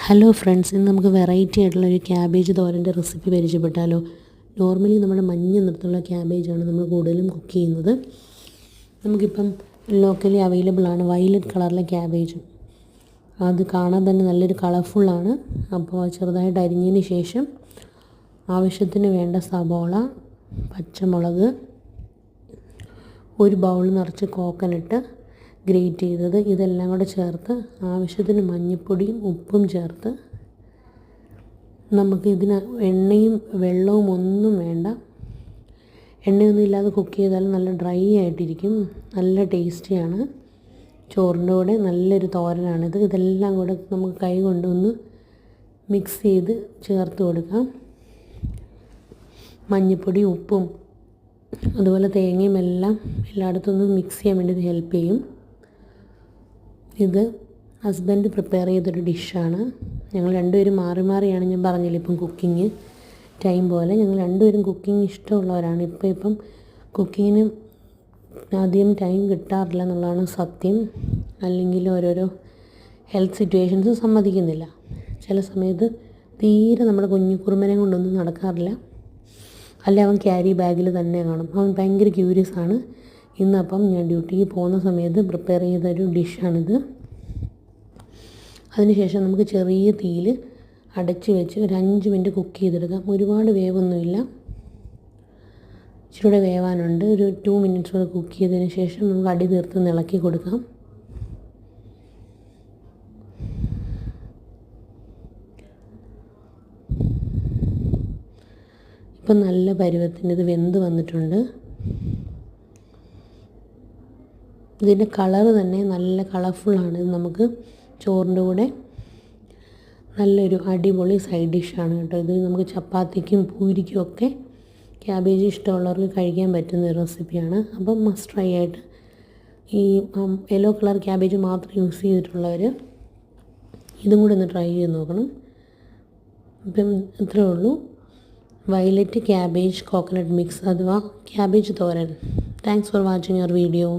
Hello friends, ഇന്ന് നമുക്ക് variety ആയിട്ടുള്ളൊരു ക്യാബേജ് തോരൻ്റെ റെസിപ്പി പരിചയപ്പെട്ടാലോ. നോർമലി നമ്മുടെ മഞ്ഞ നിറത്തിലുള്ള ക്യാബേജാണ് നമ്മൾ കൂടുതലും കുക്ക് ചെയ്യുന്നത്. നമുക്കിപ്പം ലോക്കലി അവൈലബിൾ ആണ് വയലറ്റ് കളറിലെ ക്യാബേജ്. അത് കാണാൻ തന്നെ നല്ലൊരു കളർഫുള്ളാണ്. അപ്പോൾ ചെറുതായിട്ട് അരിഞ്ഞതിന് ശേഷം ആവശ്യത്തിന് വേണ്ട സബോള, പച്ചമുളക്, ഒരു ബൗൾ നിറച്ച് കോക്കനട്ട് ഗ്രേറ്റ് ചെയ്തത്, ഇതെല്ലാം കൂടെ ചേർത്ത് ആവശ്യത്തിന് മഞ്ഞൾപ്പൊടിയും ഉപ്പും ചേർത്ത് നമുക്ക് എണ്ണയും വെള്ളവും ഒന്നും വേണ്ട. എണ്ണയൊന്നും ഇല്ലാതെ കുക്ക് ചെയ്താൽ നല്ല ഡ്രൈ ആയിട്ടിരിക്കും. നല്ല ടേസ്റ്റിയാണ്. ചോറിൻ്റെ കൂടെ നല്ലൊരു തോരനാണിത്. ഇതെല്ലാം കൂടെ നമുക്ക് കൈ കൊണ്ടൊന്ന് മിക്സ് ചെയ്ത് ചേർത്ത് കൊടുക്കാം. മഞ്ഞൾപ്പൊടി, ഉപ്പും അതുപോലെ തേങ്ങയും എല്ലാം എല്ലായിടത്തും മിക്സ് ചെയ്യാൻ വേണ്ടി ഇത് ഹെൽപ്പ് ചെയ്യും. ഇത് ഹസ്ബൻഡ് പ്രിപ്പയർ ചെയ്തൊരു ഡിഷാണ്. ഞങ്ങൾ രണ്ടുപേരും മാറി മാറിയാണ്, ഞാൻ പറഞ്ഞില്ല ഇപ്പം കുക്കിംഗ് ടൈം പോലെ ഞങ്ങൾ രണ്ടുപേരും കുക്കിംഗ് ഇഷ്ടമുള്ളവരാണ്. ഇപ്പം കുക്കിങ്ങിന് അധികം ടൈം കിട്ടാറില്ല എന്നുള്ളതാണ് സത്യം. അല്ലെങ്കിൽ ഓരോരോ ഹെൽത്ത് സിറ്റുവേഷൻസ് സമ്മതിക്കുന്നില്ല. ചില സമയത്ത് തീരെ നമ്മുടെ കുഞ്ഞുകുറുമ്പനെ കൊണ്ടൊന്നും നടക്കാറില്ല. അല്ല, അവൻ ക്യാരി ബാഗിൽ തന്നെ കാണും. അവൻ ഭയങ്കര ക്യൂരിയസ് ആണ്. ഇന്നപ്പം ഞാൻ ഡ്യൂട്ടിക്ക് പോകുന്ന സമയത്ത് പ്രിപ്പയർ ചെയ്തൊരു ഡിഷാണിത്. അതിനുശേഷം നമുക്ക് ചെറിയ തീയിൽ അടച്ച് വെച്ച് ഒരു 5 മിനിറ്റ് കുക്ക് ചെയ്തെടുക്കാം. ഒരുപാട് വേവൊന്നുമില്ല, ഇച്ചിരി കൂടെ വേവാനുണ്ട്. ഒരു 2 മിനിറ്റ്സ് കൂടെ കുക്ക് ചെയ്തതിന് ശേഷം നമുക്ക് അടി തീർത്ത് ഇളക്കി കൊടുക്കാം. ഇപ്പം നല്ല പരുവത്തിന് ഇത് വെന്ത് വന്നിട്ടുണ്ട്. ഇതിൻ്റെ കളറ് തന്നെ നല്ല കളർഫുള്ളാണ്. ഇത് നമുക്ക് ചോറിൻ്റെ കൂടെ നല്ലൊരു അടിപൊളി സൈഡ് ഡിഷാണ് കേട്ടോ. ഇത് നമുക്ക് ചപ്പാത്തിക്കും പൂരിക്കും ഒക്കെ ക്യാബേജ് ഇഷ്ടമുള്ളവർക്ക് കഴിക്കാൻ പറ്റുന്ന ഒരു റെസിപ്പിയാണ്. അപ്പം മസ്റ്റ് ട്രൈ ആയിട്ട് ഈ യെല്ലോ കളർ ക്യാബേജ് മാത്രം യൂസ് ചെയ്തിട്ടുള്ളവർ ഇതും കൂടെ ഒന്ന് ട്രൈ ചെയ്ത് നോക്കണം. ഇപ്പം ഇത്രയേ ഉള്ളൂ, വയലറ്റ് ക്യാബേജ് കോക്കനട്ട് മിക്സ് അഥവാ cabbage thoran. Thanks for watching your video.